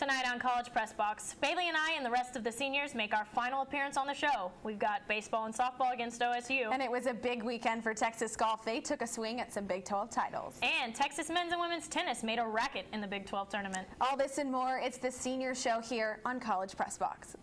Tonight on College Press Box, Bailey and I and the rest of the seniors make our final appearance on the show. We've got baseball and softball against OSU. And it was a big weekend for Texas golf. They took a swing at some Big 12 titles. And Texas men's and women's tennis made a racket in the Big 12 tournament. All this and more, it's the senior show here on College Press Box.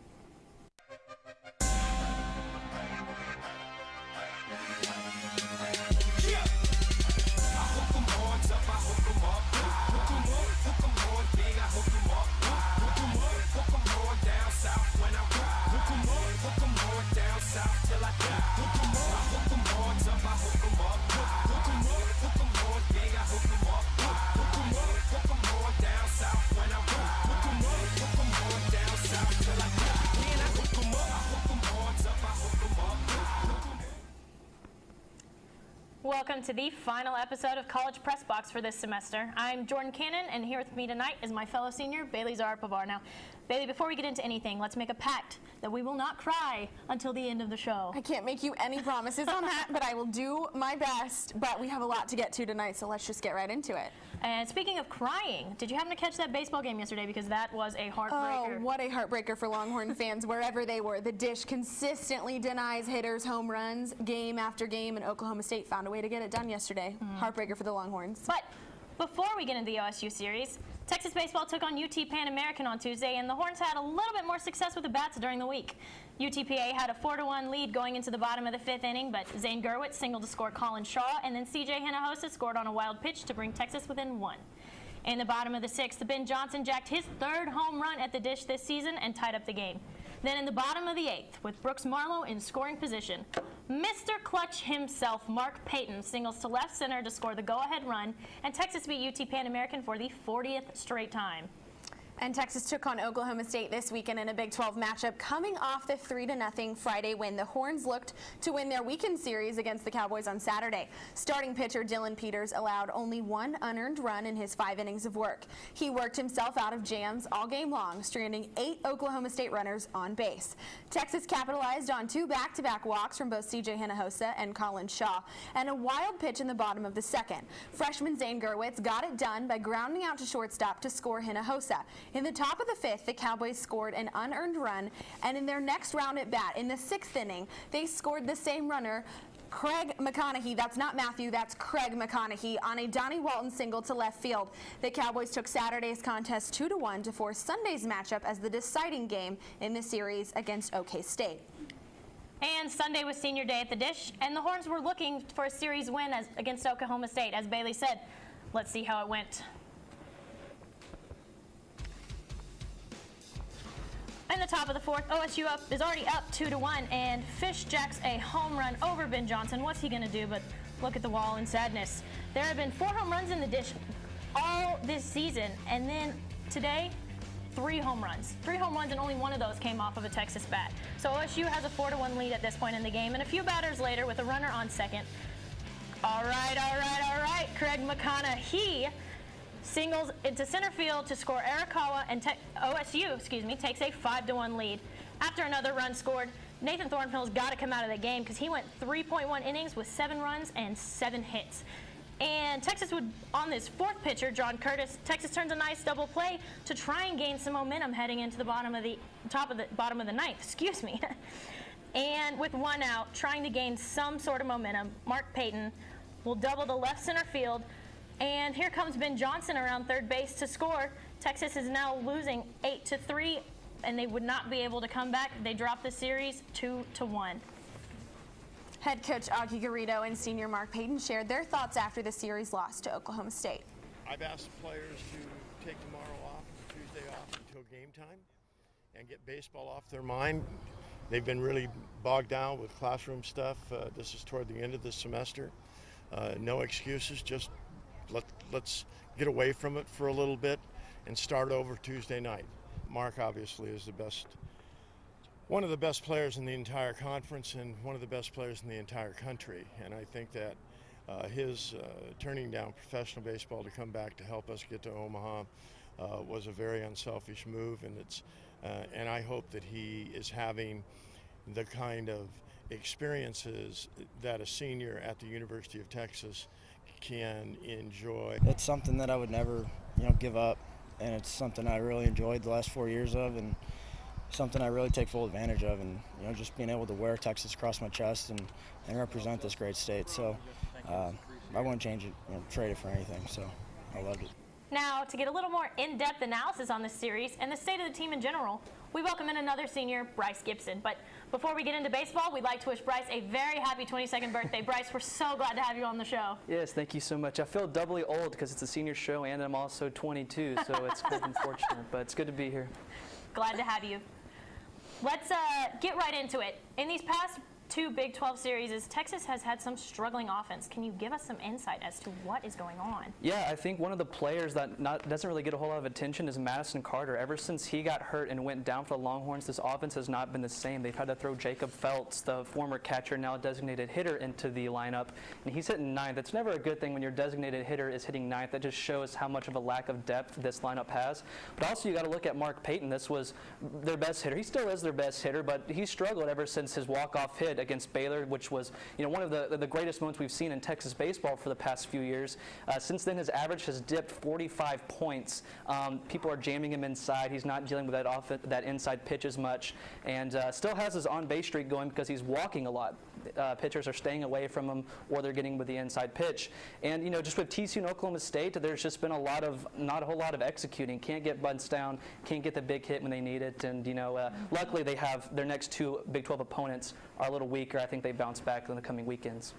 Welcome to the final episode of College Press Box for this semester. I'm Jordan Cannon, and here with me tonight is my fellow senior, Bailey Zarapavar. Now, Bailey, before we get into anything, let's make a pact that we will not cry until the end of the show. I can't make you any promises on that, but I will do my best. But we have a lot to get to tonight, so let's just get right into it. And speaking of crying, did you happen to catch that baseball game yesterday? Because that was a heartbreaker. Oh, what a heartbreaker for Longhorn fans wherever they were. The dish consistently denies hitters home runs game after game, and Oklahoma State found a way to get it done yesterday. Heartbreaker for the Longhorns. But before we get into the OSU series, Texas baseball took on UT Pan American on Tuesday, and the Horns had a little bit more success with the bats during the week. UTPA had a 4-1 lead going into the bottom of the fifth inning, but Zane Gerwitz singled to score Colin Shaw, and then CJ Hinojosa scored on a wild pitch to bring Texas within one. In the bottom of the sixth, Ben Johnson jacked his third home run at the dish this season and tied up the game. Then in the bottom of the eighth, with Brooks Marlowe in scoring position, Mr. Clutch himself, Mark Payton, singles to left center to score the go-ahead run, and Texas beat UT Pan American for the 40th straight time. And Texas took on Oklahoma State this weekend in a Big 12 matchup. Coming off the 3-0 Friday win, the Horns looked to win their weekend series against the Cowboys on Saturday. Starting pitcher Dylan Peters allowed only one unearned run in his 5 innings of work. He worked himself out of jams all game long, stranding 8 Oklahoma State runners on base. Texas capitalized on 2 back-to-back walks from both CJ Hinojosa and Colin Shaw, and a wild pitch in the bottom of the second. Freshman Zane Gerwitz got it done by grounding out to shortstop to score Hinojosa. In the top of the fifth, the Cowboys scored an unearned run, and in their next round at bat, in the 6th inning, they scored the same runner, Craig McConaughey. That's not Matthew, that's Craig McConaughey, on a Donnie Walton single to left field. The Cowboys took Saturday's contest 2-1 to force Sunday's matchup as the deciding game in the series against OK State. And Sunday was senior day at the dish, and the Horns were looking for a series win against Oklahoma State. As Bailey said, let's see how it went. In the top of the fourth, OSU is already up 2-1, and Fish jacks a home run over Ben Johnson. What's he going to do but look at the wall in sadness? There have been 4 home runs in the dish all this season, and then today, 3 home runs. 3 home runs, and only one of those came off of a Texas bat. So OSU has a 4-1 lead at this point in the game, and a few batters later with a runner on second. All right. Craig McConaughey singles into center field to score Arakawa, and OSU, takes a 5-1 lead. After another run scored, Nathan Thornhill's got to come out of the game because he went 3.1 innings with 7 runs and 7 hits. And Texas would, on this 4th pitcher, John Curtis, Texas turns a nice double play to try and gain some momentum heading into the bottom of the ninth, And with 1 out, trying to gain some sort of momentum, Mark Payton will double to left center field. And here comes Ben Johnson around third base to score. Texas is now losing 8-3, and they would not be able to come back. They dropped the series 2-1. Head coach Augie Garrido and senior Mark Payton shared their thoughts after the series loss to Oklahoma State. I've asked players to take tomorrow off, Tuesday off until game time, and get baseball off their mind. They've been really bogged down with classroom stuff. This is toward the end of the semester. No excuses, just let's get away from it for a little bit and start over Tuesday night. Mark obviously is one of the best players in the entire conference and one of the best players in the entire country. And I think that his turning down professional baseball to come back to help us get to Omaha was a very unselfish move, and I hope that he is having the kind of experiences that a senior at the University of Texas can enjoy. It's something that I would never, give up. and it's something I really enjoyed the last 4 years of, and something I really take full advantage of. And just being able to wear Texas across my chest and represent this great state. So I wouldn't change it, trade it for anything. So I loved it. Now, to get a little more in-depth analysis on this series and the state of the team in general, we welcome in another senior, Bryce Gibson. But before we get into baseball, we'd like to wish Bryce a very happy 22nd birthday. Bryce, we're so glad to have you on the show. Yes, thank you so much. I feel doubly old because it's a senior show and I'm also 22, so it's kind of unfortunate, but it's good to be here. Glad to have you. Let's get right into it. In these past 2 Big 12 series, Texas has had some struggling offense. Can you give us some insight as to what is going on? Yeah, I think one of the players that doesn't really get a whole lot of attention is Madison Carter. Ever since he got hurt and went down for the Longhorns, this offense has not been the same. They've had to throw Jacob Feltz, the former catcher, now designated hitter, into the lineup, and he's hitting 9th. That's never a good thing when your designated hitter is hitting 9th. That just shows how much of a lack of depth this lineup has. But also, you got to look at Mark Payton. This was their best hitter. He still is their best hitter, but he struggled ever since his walk-off hit against Baylor, which was one of the greatest moments we've seen in Texas baseball for the past few years. Since then, his average has dipped 45 points. People are jamming him inside. He's not dealing with that inside pitch as much, and still has his on-base streak going because he's walking a lot. Pitchers are staying away from him, or they're getting with the inside pitch. And just with TCU and Oklahoma State, there's just been not a whole lot of executing. Can't get bunts down, can't get the big hit when they need it. And luckily they have their next 2 Big 12 opponents are a little weaker. I think they bounce back in the coming weekends.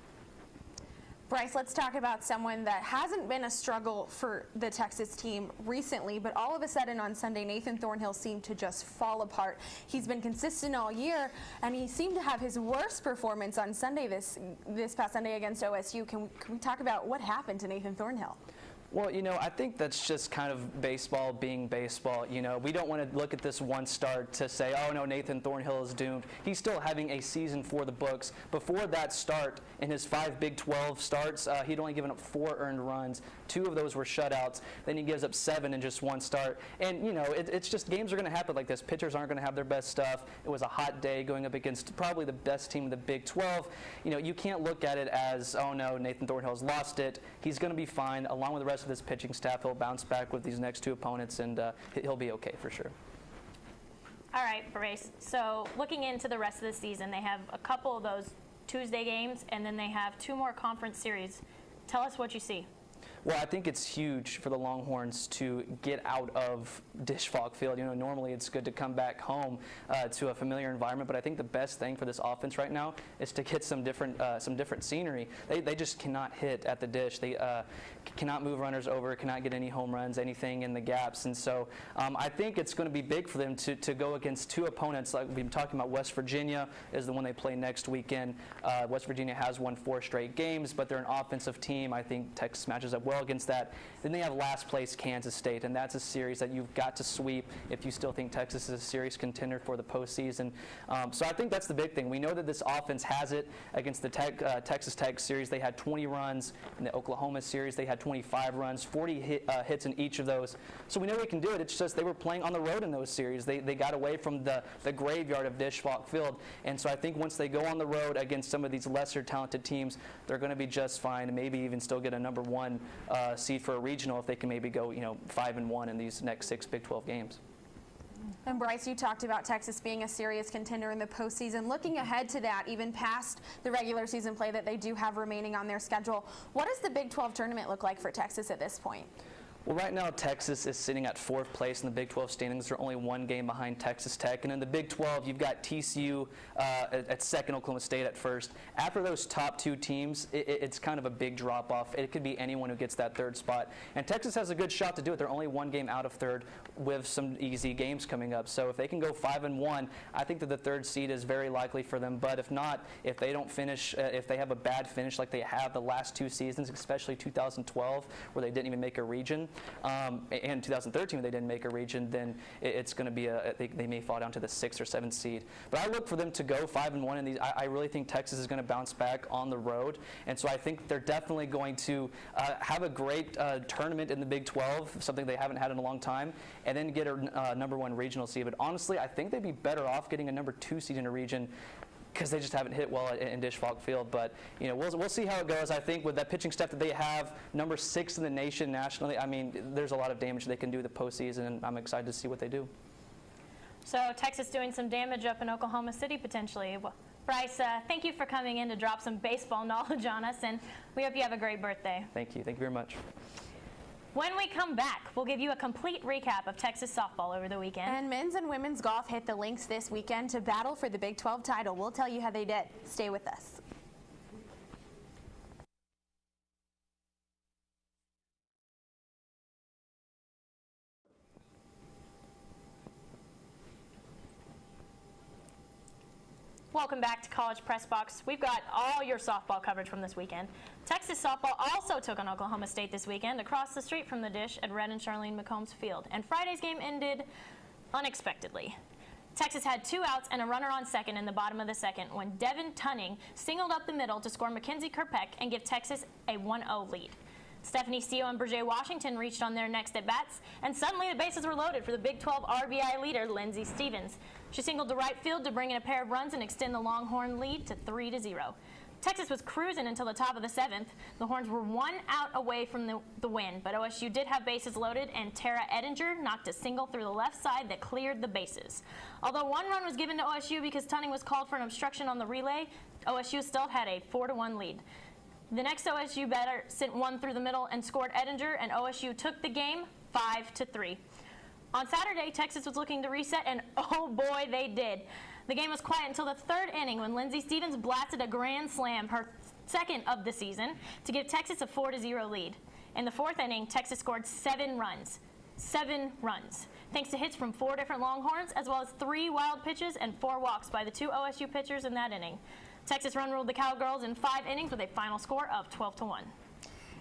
Bryce, let's talk about someone that hasn't been a struggle for the Texas team recently, but all of a sudden on Sunday, Nathan Thornhill seemed to just fall apart. He's been consistent all year, and he seemed to have his worst performance on Sunday, this past Sunday against OSU. Can we talk about what happened to Nathan Thornhill? Well, I think that's just kind of baseball being baseball. We don't want to look at this one start to say, oh, no, Nathan Thornhill is doomed. He's still having a season for the books. Before that start, in his 5 Big 12 starts, he'd only given up 4 earned runs. 2 of those were shutouts. Then he gives up 7 in just 1 start. And, it's just games are going to happen like this. Pitchers aren't going to have their best stuff. It was a hot day going up against probably the best team in the Big 12. You can't look at it as, oh, no, Nathan Thornhill's lost it. He's going to be fine. Along with the rest of this pitching staff, he'll bounce back with these next 2 opponents, and he'll be okay for sure. All right, Bryce. So looking into the rest of the season, they have a couple of those Tuesday games, and then they have 2 more conference series. Tell us what you see. Well, I think it's huge for the Longhorns to get out of Dish Falk Field. Normally it's good to come back home to a familiar environment, but I think the best thing for this offense right now is to get some different scenery. They just cannot hit at the dish. They cannot move runners over, cannot get any home runs, anything in the gaps. And so I think it's going to be big for them to go against 2 opponents. Like we've been talking about, West Virginia is the one they play next weekend. West Virginia has won 4 straight games, but they're an offensive team. I think Texas matches up well against that. Then they have last place Kansas State, and that's a series that you've got to sweep if you still think Texas is a serious contender for the postseason. So I think that's the big thing. We know that this offense has it. Against the Texas Tech series, they had 20 runs. In the Oklahoma series, they had 25 runs, 40 hits in each of those. So we know they can do it. It's just they were playing on the road in those series. They got away from the graveyard of Dish Falk Field. And so I think once they go on the road against some of these lesser talented teams, they're going to be just fine and maybe even still get a number 1 seed for a regional if they can maybe go 5-1 in these next 6 Big 12 games. And Bryce, you talked about Texas being a serious contender in the postseason. Looking ahead to that, even past the regular season play that they do have remaining on their schedule, what does the Big 12 tournament look like for Texas at this point? Well, right now, Texas is sitting at 4th place in the Big 12 standings. They're only 1 game behind Texas Tech. And in the Big 12, you've got TCU at 2nd, Oklahoma State at 1st. After those top 2 teams, it's kind of a big drop-off. It could be anyone who gets that 3rd spot. And Texas has a good shot to do it. They're only 1 game out of 3rd with some easy games coming up. So if they can go 5-1, I think that the 3rd seed is very likely for them. But if not, if they don't finish, if they have a bad finish like they have the last 2 seasons, especially 2012, where they didn't even make a region, and 2013 when they didn't make a region, then it's going to be they may fall down to the 6th or 7th seed. But I look for them to go 5-1 in these. I really think Texas is going to bounce back on the road, and so I think they're definitely going to have a great tournament in the Big 12, something they haven't had in a long time, and then get a number 1 regional seed. But honestly, I think they'd be better off getting a number 2 seed in a region, because they just haven't hit well in Disch-Falk Field. But we'll see how it goes. I think with that pitching staff that they have, number 6 in the nation nationally, I mean, there's a lot of damage they can do the postseason, and I'm excited to see what they do. So Texas doing some damage up in Oklahoma City potentially. Well, Bryce, thank you for coming in to drop some baseball knowledge on us, and we hope you have a great birthday. Thank you. Thank you very much. When we come back, we'll give you a complete recap of Texas softball over the weekend. And men's and women's golf hit the links this weekend to battle for the Big 12 title. We'll tell you how they did. Stay with us. Welcome back to College Press Box. We've got all your softball coverage from this weekend. Texas softball also took on Oklahoma State this weekend across the street from the Dish at Red and Charlene McCombs Field. And Friday's game ended unexpectedly. Texas had 2 outs and a runner on second in the bottom of the second when Devin Tunning singled up the middle to score Mackenzie Kerpeck and give Texas a 1-0 lead. Stephanie Steele and Bridget Washington reached on their next at-bats, and suddenly the bases were loaded for the Big 12 RBI leader, Lindsey Stevens. She singled to right field to bring in a pair of runs and extend the Longhorn lead to 3-0. Texas was cruising until the top of the 7th. The Horns were 1 out away from the win, but OSU did have bases loaded, and Tara Edinger knocked a single through the left side that cleared the bases. Although 1 run was given to OSU because Tunning was called for an obstruction on the relay, OSU still had a 4-1 lead. The next OSU batter sent 1 through the middle and scored Edinger, and OSU took the game 5-3. On Saturday, Texas was looking to reset, and oh boy, they did. The game was quiet until the 3rd inning when Lindsey Stevens blasted a grand slam, her 2nd of the season, to give Texas a 4-0 lead. In the 4th inning, Texas scored 7 runs. 7 runs. Thanks to hits from 4 different Longhorns, as well as 3 wild pitches and 4 walks by the 2 OSU pitchers in that inning. Texas run-ruled the Cowgirls in 5 innings with a final score of 12-1.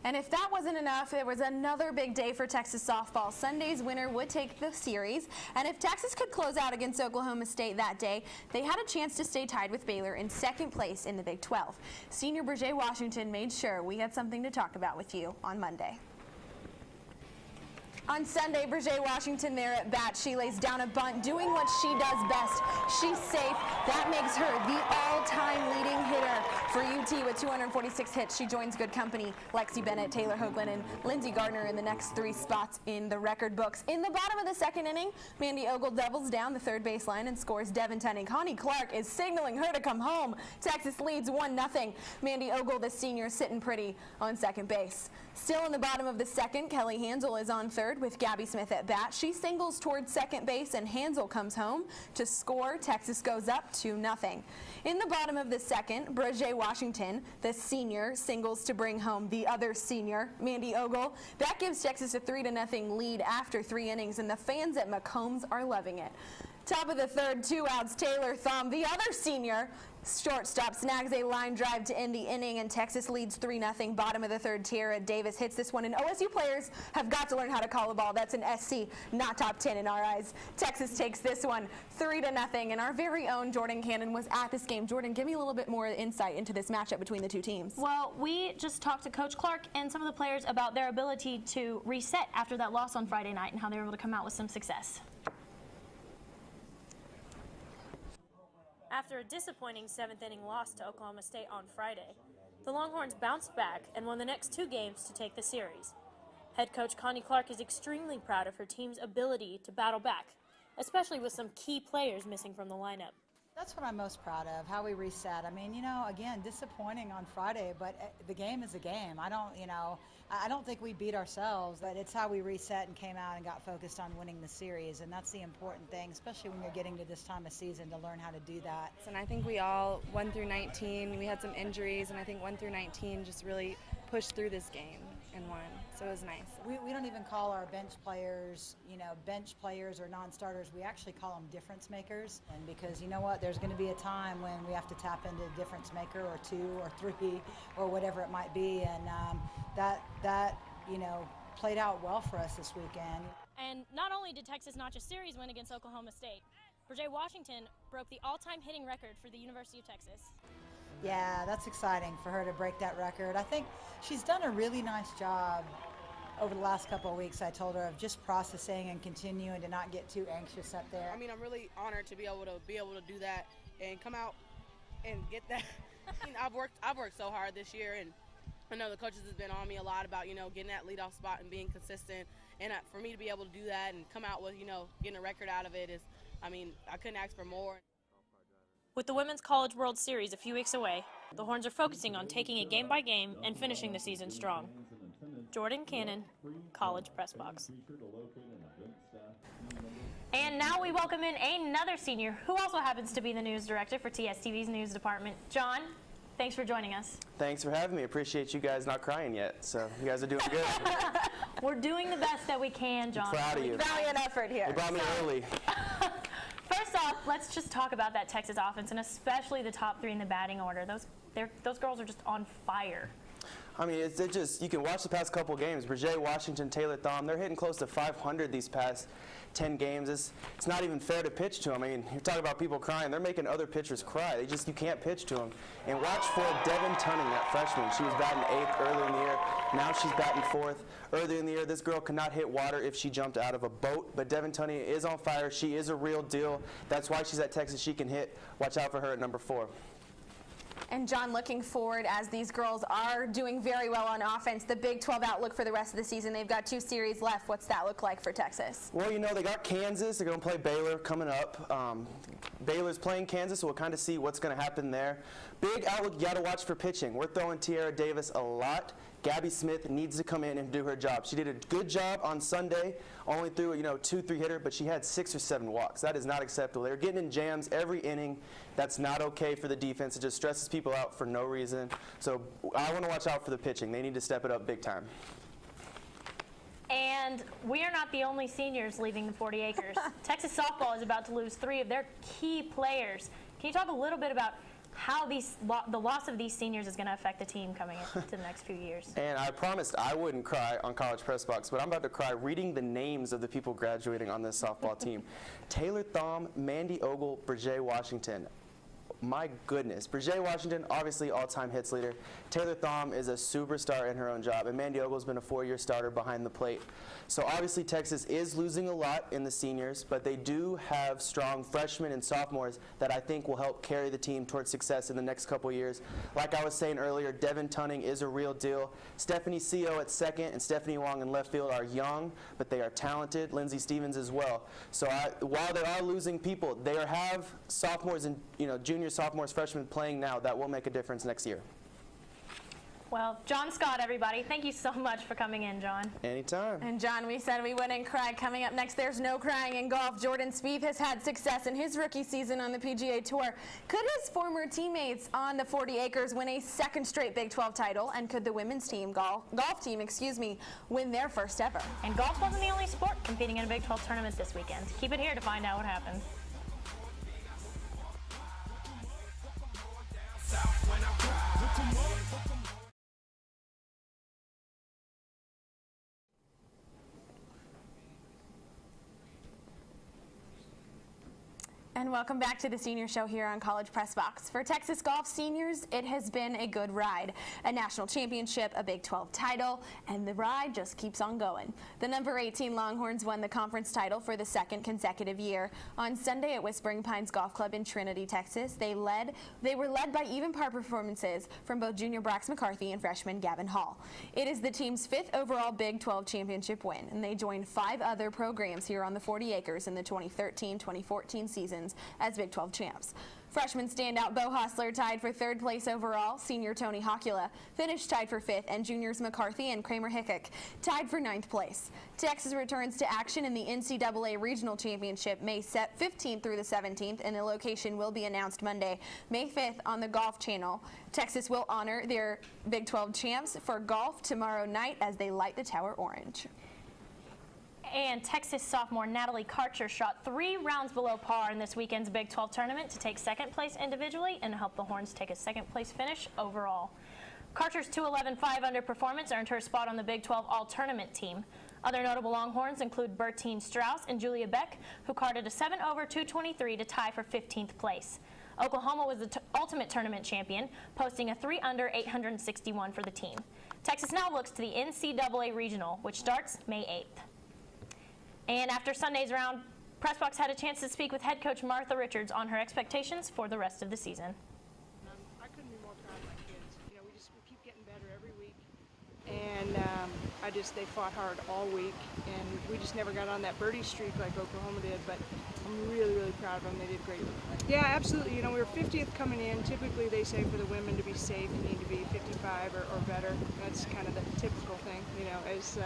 And if that wasn't enough, there was another big day for Texas softball. Sunday's winner would take the series, and if Texas could close out against Oklahoma State that day, they had a chance to stay tied with Baylor in 2nd place in the Big 12. Senior Bridget Washington made sure we had something to talk about with you on Monday. On Sunday, Bridget Washington there at bat. She lays down a bunt, doing what she does best. She's safe. That makes her the all-time leading hitter for UT with 246 hits. She joins good company, Lexi Bennett, Taylor Hoagland, and Lindsey Gardner in the next 3 spots in the record books. In the bottom of the 2nd inning, Mandy Ogle doubles down the 3rd baseline and scores Devin Tunning. Connie Clark is signaling her to come home. Texas leads 1-0. Mandy Ogle, the senior, sitting pretty on 2nd base. Still in the bottom of the 2nd, Kelly Hansel is on 3rd with Gabby Smith at bat. She singles towards 2nd base, and Hansel comes home to score. Texas goes up 2-0. In the bottom of the 2nd, Bridget Washington, the senior, singles to bring home the other senior, Mandy Ogle. That gives Texas a 3-0 lead after 3 innings, and the fans at McCombs are loving it. Top of the 3rd, 2 outs, Taylor Thumb, the other senior, shortstop, snags a line drive to end the inning, and Texas leads 3-0. Bottom of the 3rd, Tierra Davis hits this one, and OSU players have got to learn how to call a ball. That's an SC, not top 10 in our eyes. Texas takes this one 3-0, and our very own Jordan Cannon was at this game. Jordan, give me a little bit more insight into this matchup between the 2 teams. Well, we just talked to Coach Clark and some of the players about their ability to reset after that loss on Friday night and how they were able to come out with some success. After a disappointing 7th inning loss to Oklahoma State on Friday, the Longhorns bounced back and won the next 2 games to take the series. Head coach Connie Clark is extremely proud of her team's ability to battle back, especially with some key players missing from the lineup. That's what I'm most proud of, how we reset. I mean, again, disappointing on Friday, but the game is a game. I don't think we beat ourselves, but it's how we reset and came out and got focused on winning the series, and that's the important thing, especially when you're getting to this time of season, to learn how to do that. And I think we all 1 through 19, we had some injuries, and I think 1 through 19 just really pushed through this game and won, so it was nice. We don't even call our bench players, bench players or non-starters. We actually call them difference makers, and because you know what, there's going to be a time when we have to tap into a difference maker or 2 or 3 or whatever it might be, and that played out well for us this weekend. And not only did Texas notch a series win against Oklahoma State, Bridget Washington broke the all-time hitting record for the University of Texas. Yeah, that's exciting for her to break that record. I think she's done a really nice job over the last couple of weeks. I told her of just processing and continuing to not get too anxious up there. I mean, I'm really honored to be able to do that and come out and get that. I've worked so hard this year, and I know the coaches has been on me a lot about, getting that leadoff spot and being consistent. And for me to be able to do that and come out with, getting a record out of it is, I couldn't ask for more. With the Women's College World Series a few weeks away, the Horns are focusing on taking it game by game and finishing the season strong. Jordan Cannon, College Press Box. And now we welcome in another senior who also happens to be the news director for TSTV's news department. John, thanks for joining us. Thanks for having me. Appreciate you guys not crying yet. So you guys are doing good. We're doing the best that we can, John. Proud of you. Valiant effort here. You brought me early. First off, let's just talk about that Texas offense, and especially the top three in the batting order. Those girls are just on fire. It's just, you can watch the past couple games. Bridget, Washington, Taylor Thom, they're hitting close to 500 these past 10 games. It's not even fair to pitch to them. You're talking about people crying. They're making other pitchers cry. You can't pitch to them. And watch for Devin Tunning, that freshman. She was batting 8th earlier in the year. Now she's batting 4th. Earlier in the year, this girl could not hit water if she jumped out of a boat. But Devin Tunning is on fire. She is a real deal. That's why she's at Texas. She can hit. Watch out for her at number 4. And John, looking forward as these girls are doing very well on offense, the Big 12 outlook for the rest of the season, they've got 2 series left. What's that look like for Texas? Well, they got Kansas. They're going to play Baylor coming up. Baylor's playing Kansas, so we'll kind of see what's going to happen there. Big outlook, you got to watch for pitching. We're throwing Tiara Davis a lot. Gabby Smith needs to come in and do her job. She did a good job on Sunday, only threw a 2-3 hitter, but she had 6 or 7 walks. That is not acceptable. They're getting in jams every inning. That's not okay for the defense. It just stresses people out for no reason. So I want to watch out for the pitching. They need to step it up big time. And we are not the only seniors leaving the 40 acres. Texas softball is about to lose 3 of their key players. Can you talk a little bit about how the loss of these seniors is going to affect the team coming into the next few years? And I promised I wouldn't cry on College Press Box, but I'm about to cry reading the names of the people graduating on this softball team. Taylor Thom, Mandy Ogle, Bridget Washington. My goodness. Bridget Washington, obviously all-time hits leader. Taylor Thom is a superstar in her own job, and Mandy Ogle's been a 4-year starter behind the plate. So obviously Texas is losing a lot in the seniors, but they do have strong freshmen and sophomores that I think will help carry the team towards success in the next couple years. Like I was saying earlier, Devin Tunning is a real deal. Stephanie Seo at second and Stephanie Wong in left field are young, but they are talented. Lindsey Stevens as well. So while they are losing people, they have sophomores and juniors, sophomores, freshmen playing now that will make a difference next year. Well, John Scott, everybody, thank you so much for coming in, John. Anytime. And John, we said we wouldn't cry. Coming up next, there's no crying in golf. Jordan Spieth has had success in his rookie season on the PGA Tour. Could his former teammates on the 40 acres win a 2nd straight Big 12 title? And could the women's team, golf team, win their first ever? And golf wasn't the only sport competing in a Big 12 tournament this weekend. Keep it here to find out what happened. And welcome back to the Senior Show here on College Press Box. For Texas golf seniors, it has been a good ride. A national championship, a Big 12 title, and the ride just keeps on going. The number 18 Longhorns won the conference title for the 2nd consecutive year. On Sunday at Whispering Pines Golf Club in Trinity, Texas, they were led by even par performances from both junior Brax McCarthy and freshman Gavin Hall. It is the team's 5th overall Big 12 championship win, and they joined 5 other programs here on the 40 acres in the 2013-2014 seasons as Big 12 champs. Freshman standout Bo Hostler tied for 3rd place overall. Senior Tony Hocula finished tied for 5th, and juniors McCarthy and Kramer Hickok tied for 9th place. Texas returns to action in the NCAA Regional Championship May 15th through the 17th, and the location will be announced Monday, May 5th on the Golf Channel. Texas will honor their Big 12 champs for golf tomorrow night as they light the tower orange. And Texas sophomore Natalie Karcher shot 3 rounds below par in this weekend's Big 12 tournament to take 2nd place individually and help the Horns take a 2nd place finish overall. Karcher's 211.5 under performance earned her spot on the Big 12 all-tournament team. Other notable Longhorns include Bertine Strauss and Julia Beck, who carded a 7 over 223 to tie for 15th place. Oklahoma was the ultimate tournament champion, posting a 3 under 861 for the team. Texas now looks to the NCAA Regional, which starts May 8th. And after Sunday's round, Pressbox had a chance to speak with head coach Martha Richards on her expectations for the rest of the season. they fought hard all week, and we just never got on that birdie streak like Oklahoma did, but I'm really, really proud of them. They did great. Yeah, absolutely. You know, we were 50th coming in. Typically, they say for the women to be safe, you need to be 55 or better. That's kind of the typical thing, you know, as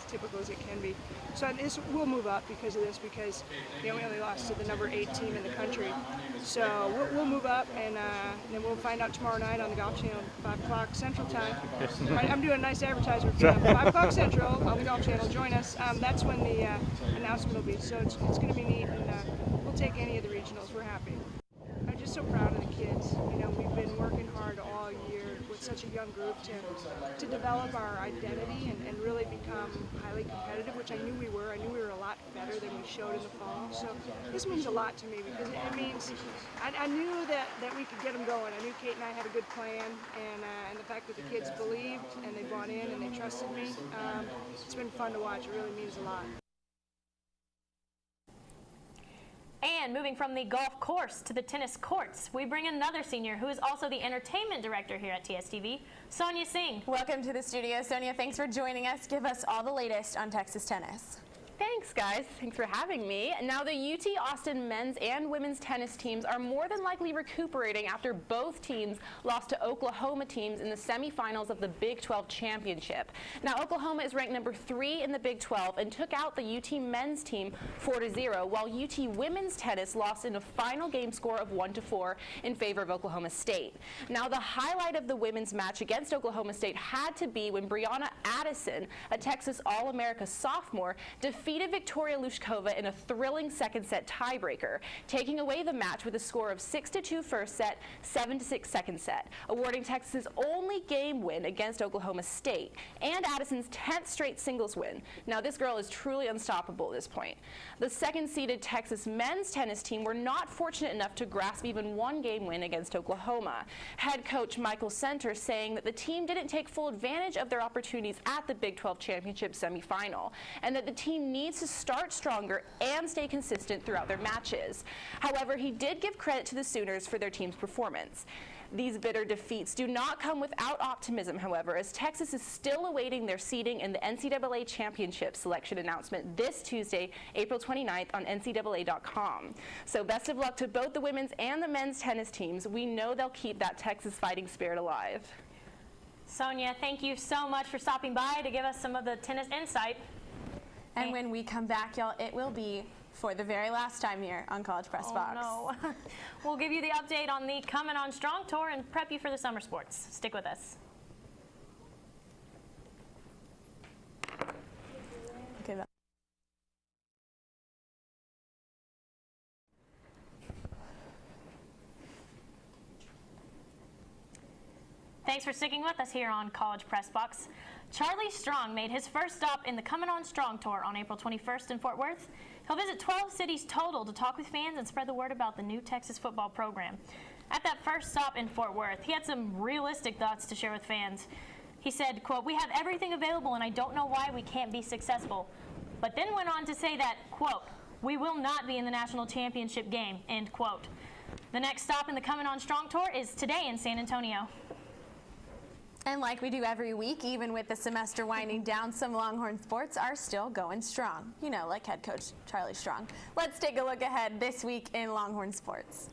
typical as it can be. So this will move up because of this, because we only lost to the number 8 team in the country. So we'll move up, and then we'll find out tomorrow night on the Golf Channel, 5 o'clock Central Time. I'm doing a nice advertisement for them. 5 o'clock Central on the Golf Channel. Join us. That's when the announcement will be. So it's going to be neat, and we'll take any of the regionals. We're happy. I'm just so proud of the kids. You know, we've been working hard all year with such a young group to develop our identity and really become highly competitive, which I knew we were. I knew we were a lot better than we showed in the fall. So this means a lot to me, because it means I knew that we could get them going. I knew Kate and I had a good plan, and the fact that the kids believed and they bought in and they trusted me, it's been fun to watch. It really means a lot. And moving from the golf course to the tennis courts, we bring another senior who is also the entertainment director here at TSTV, Sonia Singh. Welcome to the studio, Sonia. Thanks for joining us. Give us all the latest on Texas tennis. Thanks, guys. Thanks for having me. Now, the UT Austin men's and women's tennis teams are more than likely recuperating after both teams lost to Oklahoma teams in the semifinals of the Big 12 championship. Now, Oklahoma is ranked number 3 in the Big 12 and took out the UT men's team 4-0, while UT women's tennis lost in a final game score of 1-4 in favor of Oklahoma State. Now, the highlight of the women's match against Oklahoma State had to be when Brianna Addison, a Texas All-America sophomore, defeated Victoria Lushkova in a thrilling second set tiebreaker, taking away the match with a score of 6-2 first set, 7-6 second set, awarding Texas's only game win against Oklahoma State and Addison's 10th straight singles win. Now, this girl is truly unstoppable at this point. The second-seeded Texas men's tennis team were not fortunate enough to grasp even one game win against Oklahoma. Head coach Michael Center saying that the team didn't take full advantage of their opportunities at the Big 12 championship semifinal, and that the team needs to start stronger and stay consistent throughout their matches. However, he did give credit to the Sooners for their team's performance. These bitter defeats do not come without optimism, however, as Texas is still awaiting their seeding in the NCAA championship selection announcement this Tuesday, April 29th on ncaa.com. So best of luck to both the women's and the men's tennis teams. We know they'll keep that Texas fighting spirit alive. Sonia, thank you so much for stopping by to give us some of the tennis insight. And when we come back, y'all, it will be for the very last time here on College Press Box. No. We'll give you the update on the Coming On Strong Tour and prep you for the summer sports. Stick with us. Okay, Thanks for sticking with us here on College Press Box. Charlie Strong made his first stop in the Coming On Strong Tour on April 21st in Fort Worth. He'll visit 12 cities total to talk with fans and spread the word about the new Texas football program. At that first stop in Fort Worth, he had some realistic thoughts to share with fans. He said, quote, "We have everything available and I don't know why we can't be successful." But then went on to say that, quote, "We will not be in the national championship game," end quote. The next stop in the Coming On Strong Tour is today in San Antonio. And like we do every week, even with the semester winding down, some Longhorn sports are still going strong. You know, like head coach Charlie Strong. Let's take a look ahead this week in Longhorn sports.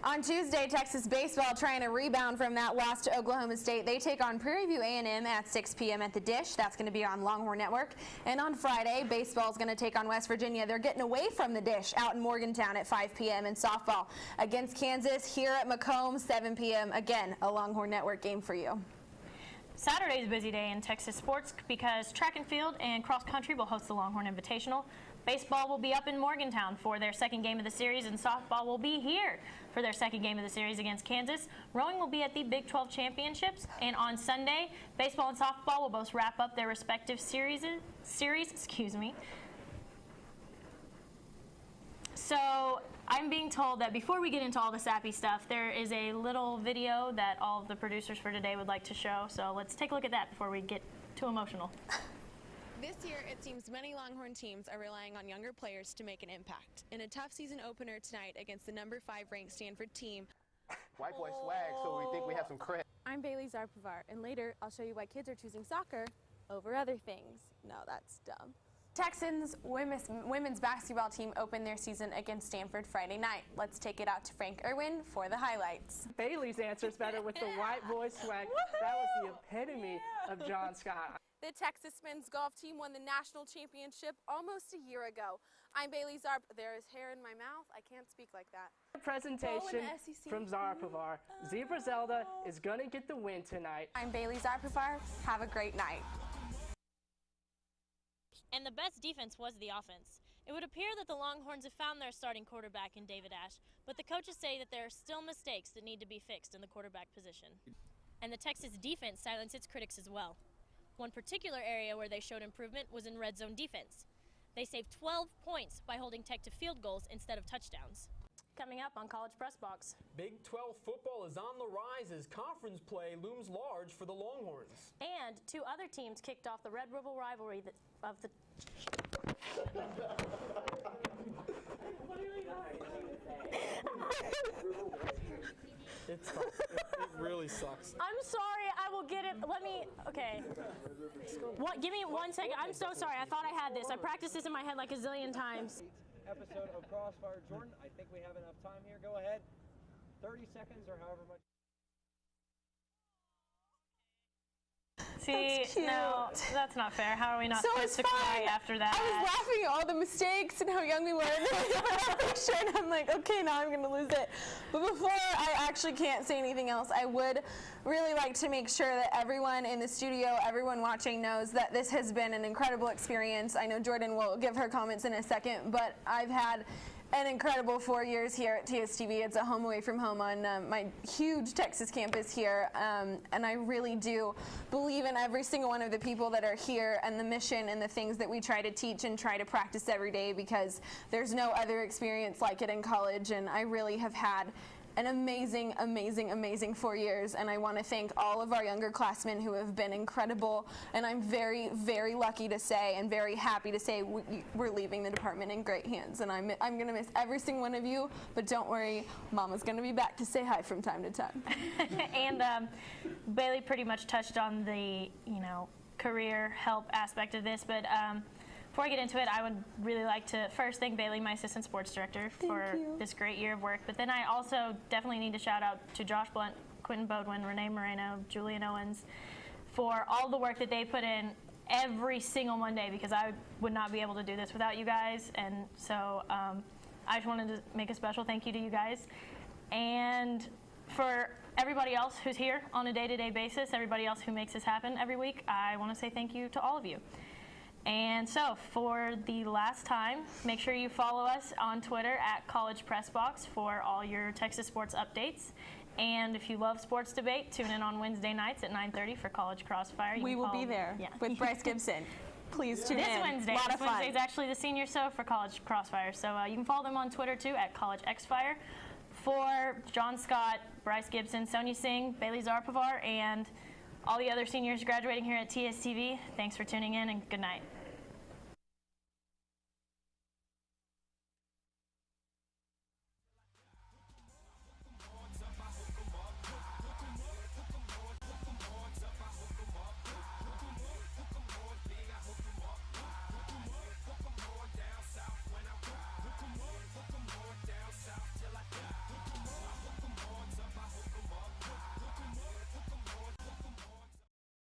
On Tuesday, Texas baseball trying to rebound from that loss to Oklahoma State. They take on Prairie View A&M at 6 p.m. at the Dish. That's going to be on Longhorn Network. And on Friday, baseball is going to take on West Virginia. They're getting away from the Dish out in Morgantown at 5 p.m. and softball against Kansas here at Macomb, 7 p.m. Again, a Longhorn Network game for you. Saturday is a busy day in Texas sports because track and field and cross country will host the Longhorn Invitational. Baseball will be up in Morgantown for their second game of the series, and softball will be here for their second game of the series against Kansas. Rowing will be at the Big 12 Championships, and on Sunday, baseball and softball will both wrap up their respective series. So I'm being told that before we get into all the sappy stuff, there is a little video that all of the producers for today would like to show. So let's take a look at that before we get too emotional. This year, it seems many Longhorn teams are relying on younger players to make an impact. In a tough season opener tonight against the number 5 ranked Stanford team. White boy swag, so we think we have some cred. I'm Bailey Zarpavar, and later I'll show you why kids are choosing soccer over other things. No, that's dumb. Texans women's basketball team opened their season against Stanford Friday night. Let's take it out to Frank Irwin for the highlights. Bailey's answers better with the white boy swag. That was the epitome of John Scott. The Texas men's golf team won the national championship almost a year ago. I'm Bailey Zarp. There is hair in my mouth. I can't speak like that. Presentation from Zarpavar. Zebra Zelda is going to get the win tonight. I'm Bailey Zarpavar. Have a great night. And the best defense was the offense. It would appear that the Longhorns have found their starting quarterback in David Ash, but the coaches say that there are still mistakes that need to be fixed in the quarterback position. And the Texas defense silenced its critics as well. One particular area where they showed improvement was in red zone defense. They saved 12 points by holding Tech to field goals instead of touchdowns. Coming up on College Press Box. Big 12 football is on the rise as conference play looms large for the Longhorns. And two other teams kicked off the Red River rivalry of the... It sucks. It really sucks. I'm sorry, I will get it. Let me, okay. What? Give me 1 second. I'm so sorry. I thought I had this. I practiced this in my head like a zillion times. Episode of Crossfire. Jordan, I think we have enough time here. Go ahead. 30 seconds or however much. See, no, that's not fair. How are we not supposed to cry after that? I was laughing at all the mistakes and how young we were. And then I put that picture and I'm like, okay, now I'm going to lose it. But before I actually can't say anything else, I would really like to make sure that everyone in the studio, everyone watching knows that this has been an incredible experience. I know Jordan will give her comments in a second, but I've had an incredible 4 years here at TSTV. It's a home away from home on my huge Texas campus here, and I really do believe in every single one of the people that are here and the mission and the things that we try to teach and try to practice every day, because there's no other experience like it in college, and I really have had an amazing, amazing, amazing 4 years, and I want to thank all of our younger classmen who have been incredible, and I'm very, very lucky to say and very happy to say we're leaving the department in great hands, and I'm going to miss every single one of you, but don't worry, Mama's going to be back to say hi from time to time. And Bailey pretty much touched on the, career help aspect of this, but before I get into it, I would really like to first thank Bailey, my assistant sports director, for this great year of work. But then I also definitely need to shout out to Josh Blunt, Quentin Bodwin, Renee Moreno, Julian Owens, for all the work that they put in every single Monday, because I would not be able to do this without you guys. And so I just wanted to make a special thank you to you guys. And for everybody else who's here on a day-to-day basis, everybody else who makes this happen every week, I want to say thank you to all of you. And so, for the last time, make sure you follow us on Twitter at College Press Box for all your Texas sports updates. And if you love sports debate, tune in on Wednesday nights at 9:30 for College Crossfire. We will be there with Bryce Gibson. Please tune in. This Wednesday. This Wednesday is actually the senior show for College Crossfire. So you can follow them on Twitter too at College Xfire. For John Scott, Bryce Gibson, Sonia Singh, Bailey Zarpavar, and all the other seniors graduating here at TSTV, thanks for tuning in and good night.